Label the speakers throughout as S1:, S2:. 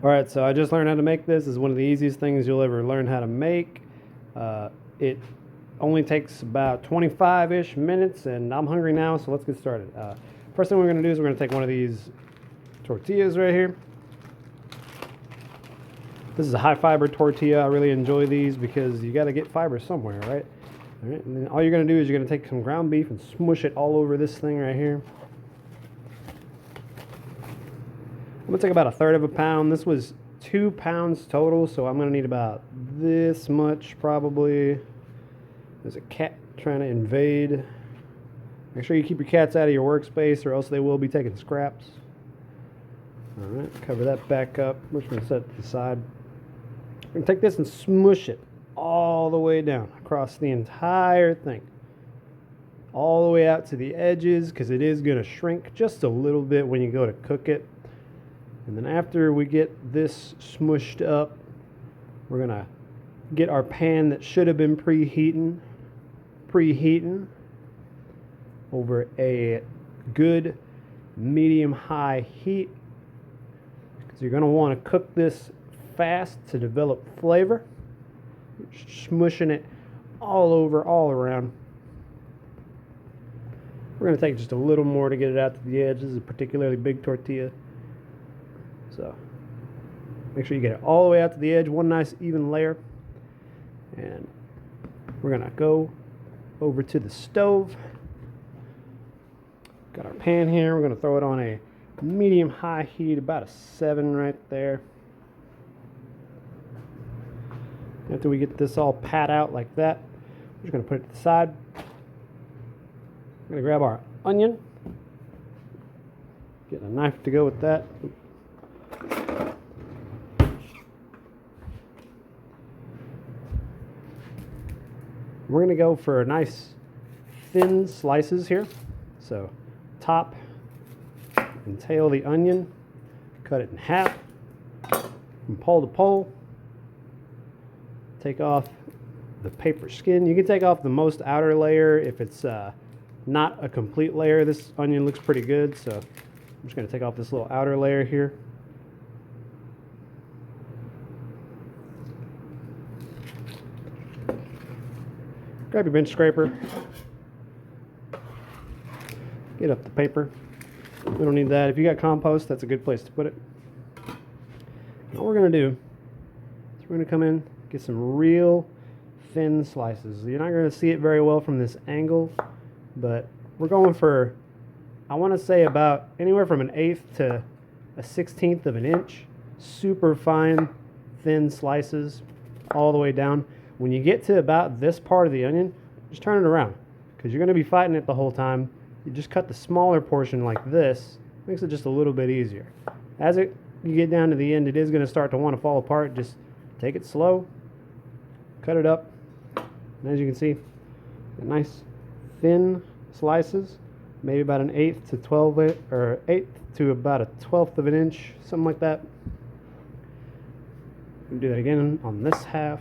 S1: Alright, so I just learned how to make this. It's one of the easiest things you'll ever learn how to make. It only takes about 25-ish minutes, and I'm hungry now, so let's get started. First thing we're going to do is we're going to take one of these tortillas right here. This is a high fiber tortilla. I really enjoy these because you got to get fiber somewhere, right? All right, and then all you're going to do is you're going to take some ground beef and smush it all over this thing right here. I'm gonna take about 1/3 of a pound. This was 2 pounds total, so I'm gonna need about this much probably. There's a cat trying to invade. Make sure you keep your cats out of your workspace or else they will be taking scraps. Alright, cover that back up. We're just gonna set it to the side. We're gonna take this and smush it all the way down across the entire thing. All the way out to the edges, because it is gonna shrink just a little bit when you go to cook it. And then after we get this smushed up, we're gonna get our pan that should have been preheating over a good medium-high heat, because you're gonna want to cook this fast to develop flavor. Smushing it all over, all around. We're gonna take just a little more to get it out to the edge. This is a particularly big tortilla. So make sure you get it all the way out to the edge, one nice even layer. And we're gonna go over to the stove. Got our pan here. We're gonna throw it on a medium-high heat, about a 7 right there. After we get this all pat out like that, we're just gonna put it to the side. We're gonna grab our onion. Get a knife to go with that. We're going to go for nice thin slices here. So top and tail the onion, cut it in half from pole to pole. Take off the paper skin. You can take off the most outer layer if it's not a complete layer. This onion looks pretty good, so I'm just going to take off this little outer layer here. Grab your bench scraper, get up the paper. We don't need that. If you got compost, that's a good place to put it. All we're going to do is we're going to come in, get some real thin slices. You're not going to see it very well from this angle, but we're going for, I want to say about anywhere from 1/8 to 1/16 of an inch. Super fine, thin slices all the way down. When you get to about this part of the onion, just turn it around, because you're going to be fighting it the whole time. You just cut the smaller portion like this, makes it just a little bit easier. As you get down to the end, it is going to start to want to fall apart. Just take it slow, cut it up, and as you can see, nice thin slices, maybe about 1/8 to 12, or 1/8 to about 1/12 of an inch, something like that. Do that again on this half.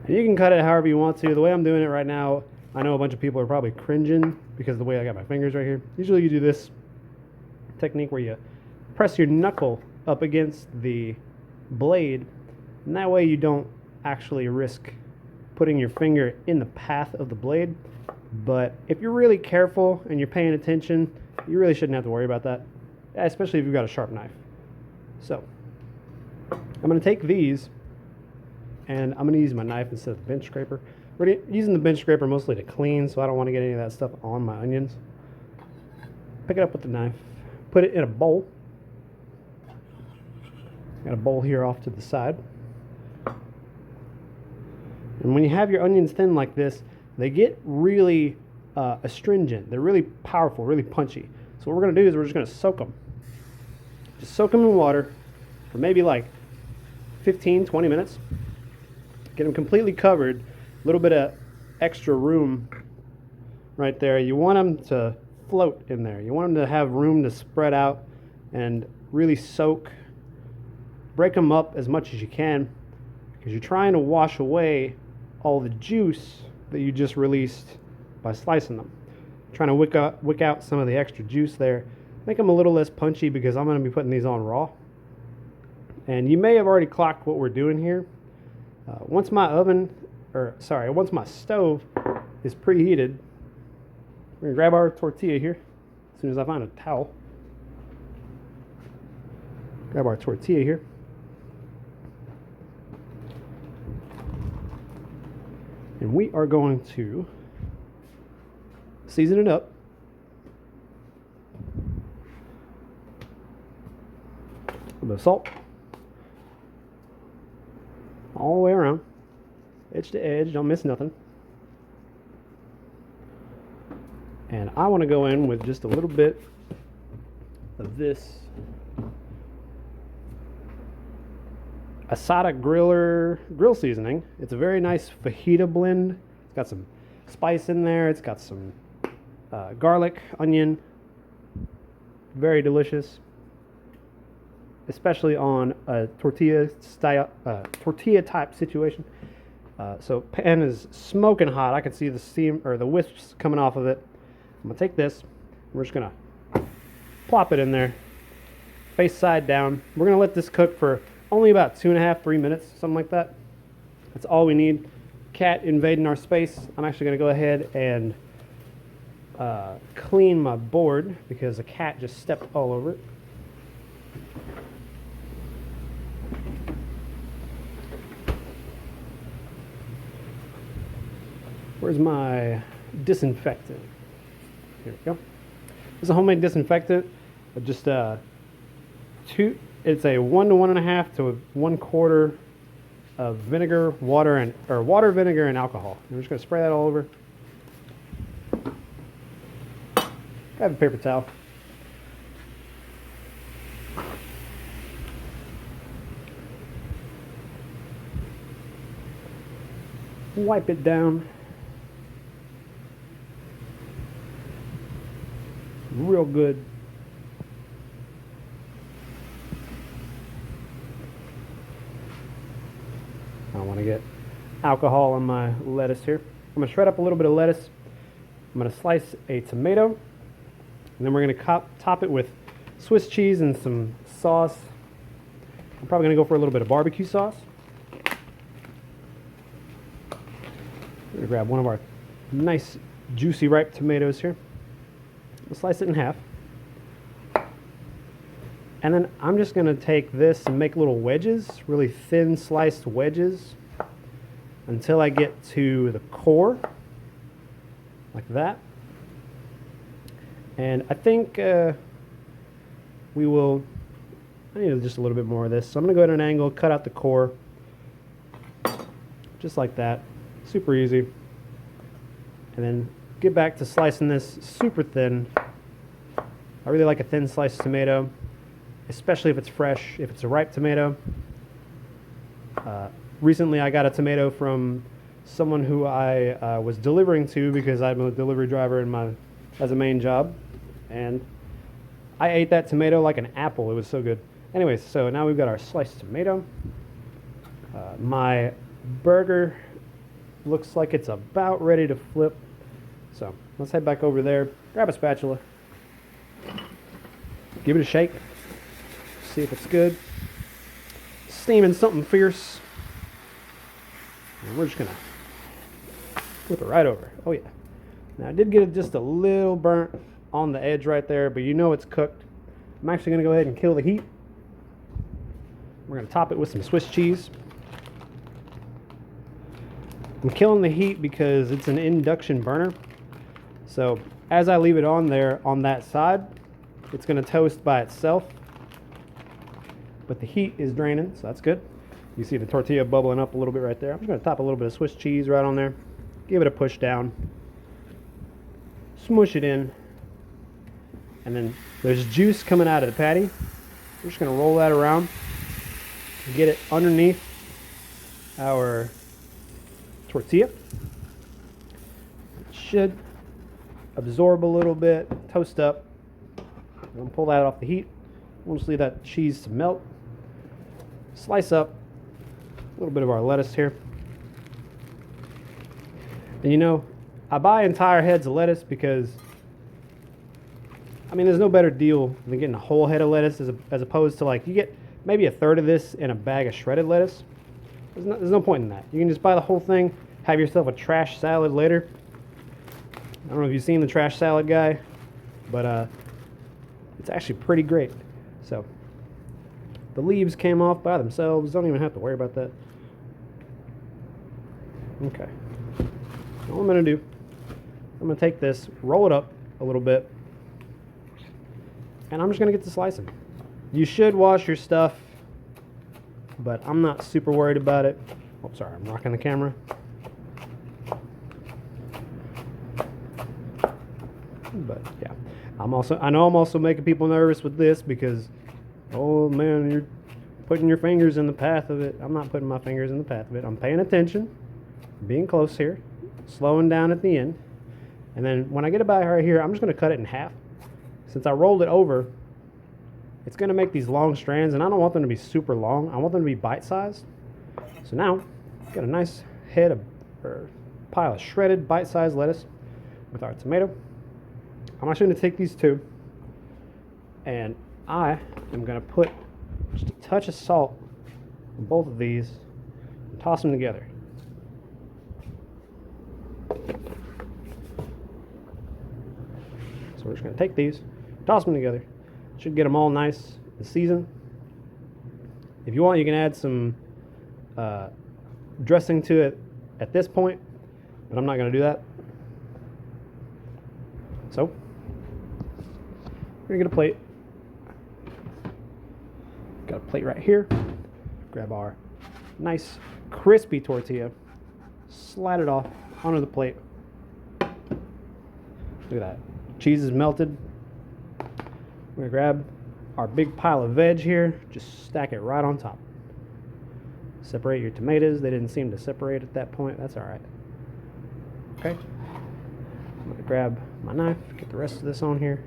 S1: And you can cut it however you want to. The way I'm doing it right now, I know a bunch of people are probably cringing because of the way I got my fingers right here. Usually you do this technique where you press your knuckle up against the blade, and that way you don't actually risk putting your finger in the path of the blade. But if you're really careful and you're paying attention, you really shouldn't have to worry about that, especially if you've got a sharp knife. So I'm going to take these, and I'm going to use my knife instead of the bench scraper. We're using the bench scraper mostly to clean, so I don't want to get any of that stuff on my onions. Pick it up with the knife, put it in a bowl. Got a bowl here off to the side. And when you have your onions thin like this, they get really astringent. They're really powerful, really punchy. So what we're going to do is we're just going to soak them. Just soak them in water for maybe like 15, 20 minutes. Get them completely covered. A little bit of extra room right there. You want them to float in there. You want them to have room to spread out and really soak. Break them up as much as you can, because you're trying to wash away all the juice that you just released by slicing them. Trying to wick out some of the extra juice there. Make them a little less punchy because I'm going to be putting these on raw. And you may have already clocked what we're doing here. Once my stove is preheated, we're going to grab our tortilla here as soon as I find a towel. Grab our tortilla here. And we are going to season it up. A little bit of salt. All the way around. Edge to edge, don't miss nothing. And I want to go in with just a little bit of this Asada grill seasoning. It's a very nice fajita blend. It's got some spice in there. It's got some garlic, onion. Very delicious, especially on a tortilla type situation. So pan is smoking hot. I can see the steam or the wisps coming off of it. I'm gonna take this. We're just gonna plop it in there, face side down. We're gonna let this cook for only about 2.5, 3 minutes, something like that. That's all we need. Cat invading our space. I'm actually going to go ahead and clean my board because a cat just stepped all over it. Where's my disinfectant? Here we go. This is a homemade disinfectant. Just it's a 1 to 1.5 to 1/4 of vinegar, water, vinegar, and alcohol. I'm just going to spray that all over. Grab a paper towel. Wipe it down. Real good. I want to get alcohol on my lettuce here. I'm going to shred up a little bit of lettuce. I'm going to slice a tomato. And then we're going to top it with Swiss cheese and some sauce. I'm probably going to go for a little bit of barbecue sauce. I'm going to grab one of our nice juicy ripe tomatoes here. We'll slice it in half. And then I'm just going to take this and make little wedges, really thin sliced wedges, until I get to the core, like that. And I think I need just a little bit more of this. So I'm going to go at an angle, cut out the core, just like that. Super easy. And then get back to slicing this super thin. I really like a thin sliced tomato, especially if it's fresh, if it's a ripe tomato. Recently I got a tomato from someone who I was delivering to because I'm a delivery driver as a main job. And I ate that tomato like an apple. It was so good. Anyways, so now we've got our sliced tomato. My burger looks like it's about ready to flip. So let's head back over there, grab a spatula, give it a shake, see if it's good. Steaming something fierce. And we're just gonna flip it right over. Oh yeah. Now I did get it just a little burnt on the edge right there, but you know it's cooked. I'm actually gonna go ahead and kill the heat. We're gonna top it with some Swiss cheese. I'm killing the heat because it's an induction burner. So as I leave it on there on that side, it's going to toast by itself. But the heat is draining, so that's good. You see the tortilla bubbling up a little bit right there. I'm just going to top a little bit of Swiss cheese right on there. Give it a push down. Smush it in. And then there's juice coming out of the patty. We're just going to roll that around. Get it underneath our tortilla. It should absorb a little bit, toast up. I'm going to pull that off the heat. We'll just leave that cheese to melt. Slice up a little bit of our lettuce here. And you know, I buy entire heads of lettuce because I mean, there's no better deal than getting a whole head of lettuce as opposed to like you get maybe a third of this in a bag of shredded lettuce. There's no point in that. You can just buy the whole thing, have yourself a trash salad later. I don't know if you've seen the trash salad guy, but it's actually pretty great. So the leaves came off by themselves. Don't even have to worry about that. Okay. All I'm going to do, I'm going to take this, roll it up a little bit, and I'm just going to get to slicing. You should wash your stuff, but I'm not super worried about it. Oh, sorry, I'm rocking the camera. But yeah, I know I'm also making people nervous with this because, oh man, you're putting your fingers in the path of it. I'm not putting my fingers in the path of it. I'm paying attention, being close here, slowing down at the end. And then when I get about right here, I'm just going to cut it in half. Since I rolled it over, it's going to make these long strands, and I don't want them to be super long. I want them to be bite-sized. So now, got a nice head of, or pile of shredded bite-sized lettuce with our tomato. I'm actually going to take these two, and I am going to put just a touch of salt on both of these and toss them together. So we're just going to take these, toss them together. Should get them all nice and seasoned. If you want, you can add some dressing to it at this point, but I'm not going to do that. So we're going to get a plate. Got a plate right here. Grab our nice crispy tortilla, slide it off onto the plate. Look at that. Cheese is melted. We're going to grab our big pile of veg here, just stack it right on top. Separate your tomatoes. They didn't seem to separate at that point. That's all right. Okay. I'm going to grab my knife, get the rest of this on here.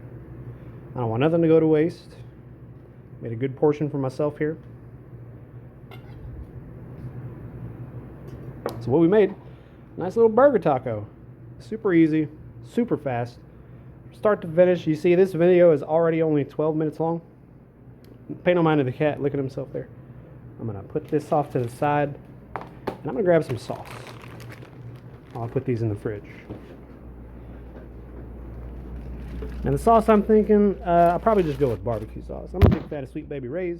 S1: I don't want nothing to go to waste. Made a good portion for myself here. So what we made, nice little burger taco. Super easy, super fast. Start to finish. You see this video is already only 12 minutes long. Pay no mind to the cat. Look at himself there. I'm going to put this off to the side, and I'm going to grab some sauce. I'll put these in the fridge. And the sauce I'm thinking, I'll probably just go with barbecue sauce. I'm a big fan of Sweet Baby Ray's.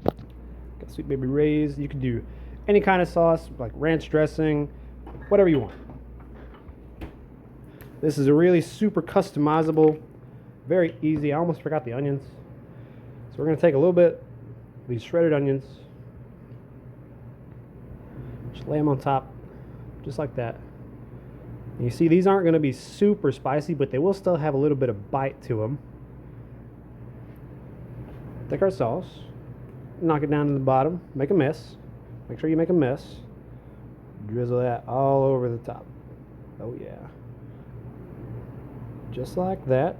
S1: Got Sweet Baby Ray's. You can do any kind of sauce, like ranch dressing, whatever you want. This is a really super customizable, very easy. I almost forgot the onions. So we're going to take a little bit of these shredded onions, just lay them on top, just like that. And you see these aren't going to be super spicy, but they will still have a little bit of bite to them. Take our sauce, knock it down to the bottom, make a mess. Make sure you make a mess. Drizzle that all over the top. Oh yeah. Just like that.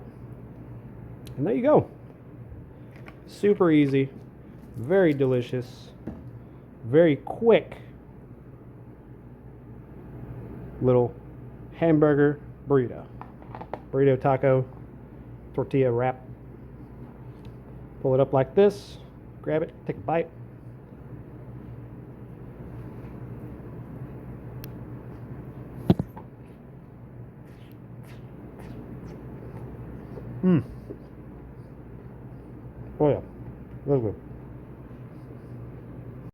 S1: And there you go. Super easy, very delicious, very quick little hamburger burrito. Burrito taco, tortilla wrap. Pull it up like this, grab it, take a bite. Oh yeah, really good.